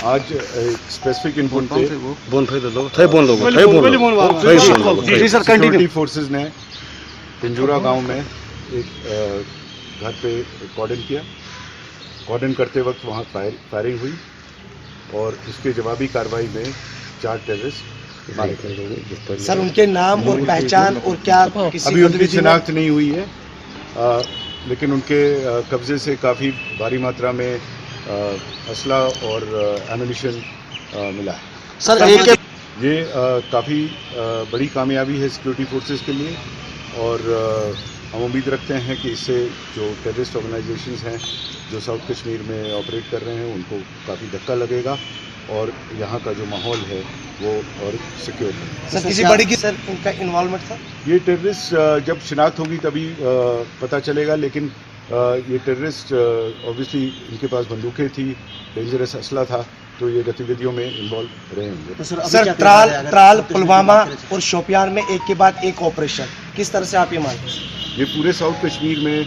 आज एक specific input पे सिक्योरिटी फोर्सेस ने पिंजूरा गांव में एक घर पे कॉर्डन किया। कॉर्डन करते वक्त वहां फायरिंग हुई और उसके जवाबी कार्रवाई में 4 टेररिस्ट मारे गए। सर, उनके नाम और पहचान और क्या किसी अभी उनकी शिनाख्त नहीं हुई है, लेकिन उनके कब्जे से काफ़ी भारी मात्रा में असला और एमुनिशन मिला है। सर, ये काफ़ी बड़ी कामयाबी है सिक्योरिटी फोर्सेस के लिए और हम उम्मीद रखते हैं कि इससे जो टेररिस्ट ऑर्गेनाइजेशंस हैं जो साउथ कश्मीर में ऑपरेट कर रहे हैं उनको काफ़ी धक्का लगेगा और यहाँ का जो माहौल है वो और सिक्योर है। सर, किसी बड़ी की सर इनका इन्वॉल्वमेंट था? ये टेररिस्ट जब शिनाख्त होगी तभी पता चलेगा, लेकिन ये टेररिस्ट ऑब्वियसली इनके पास बंदूकें थी, डेंजरस असला था, तो ये गतिविधियों में इन्वॉल्व रहे होंगे। तो सर त्राल, पुलवामा और शोपियान में एक के बाद एक ऑपरेशन, किस तरह से आप ये मानते हैं? ये पूरे साउथ कश्मीर में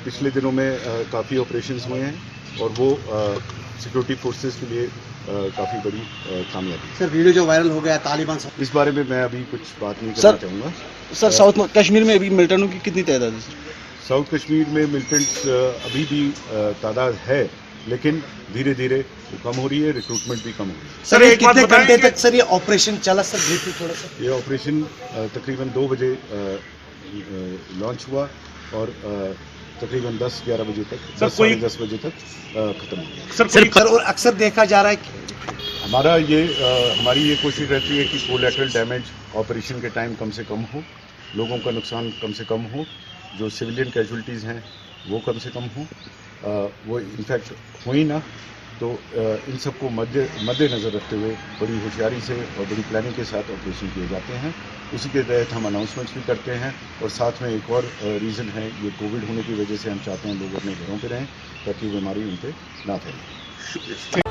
पिछले दिनों में काफ़ी ऑपरेशंस हुए हैं और वो सिक्योरिटी फोर्सेस के लिए काफ़ी बड़ी कामयाबी। सर, वीडियो जो वायरल हो गया तालिबान, इस बारे में मैं अभी कुछ बात नहीं करना चाहूँगा। सर, साउथ कश्मीर में अभी मिलिटेंटों की कितनी तादाद है? साउथ कश्मीर में मिलिटेंट्स अभी भी तादाद है, लेकिन धीरे धीरे कम हो रही है, रिक्रूटमेंट भी कम हो रही है। सर, ये कितने घंटे तक सर ये ऑपरेशन चला? सर ब्रीफली थोड़ा सा। ये ऑपरेशन तकरीबन 2 बजे लॉन्च हुआ और तकरीबन 10-11 बजे तक, 10-10:30 बजे तक खत्म हो गया। सर, और अक्सर देखा जा रहा है कि हमारी ये कोशिश रहती है कि कोलैटरल डैमेज ऑपरेशन के टाइम कम से कम हो, लोगों का नुकसान कम से कम हो, जो सिविलियन कैजुअल्टीज़ हैं वो कम से कम हो, वो इनफैक्ट हो ही ना, तो इन सबको मद्देनज़र रखते हुए बड़ी होशियारी से और बड़ी प्लानिंग के साथ ऑपरेशन किए जाते हैं। उसी के तहत हम अनाउंसमेंट्स भी करते हैं और साथ में एक और रीज़न है, ये कोविड होने की वजह से हम चाहते हैं लोग अपने घरों पे रहें ताकि बीमारी उन पे ना फैले।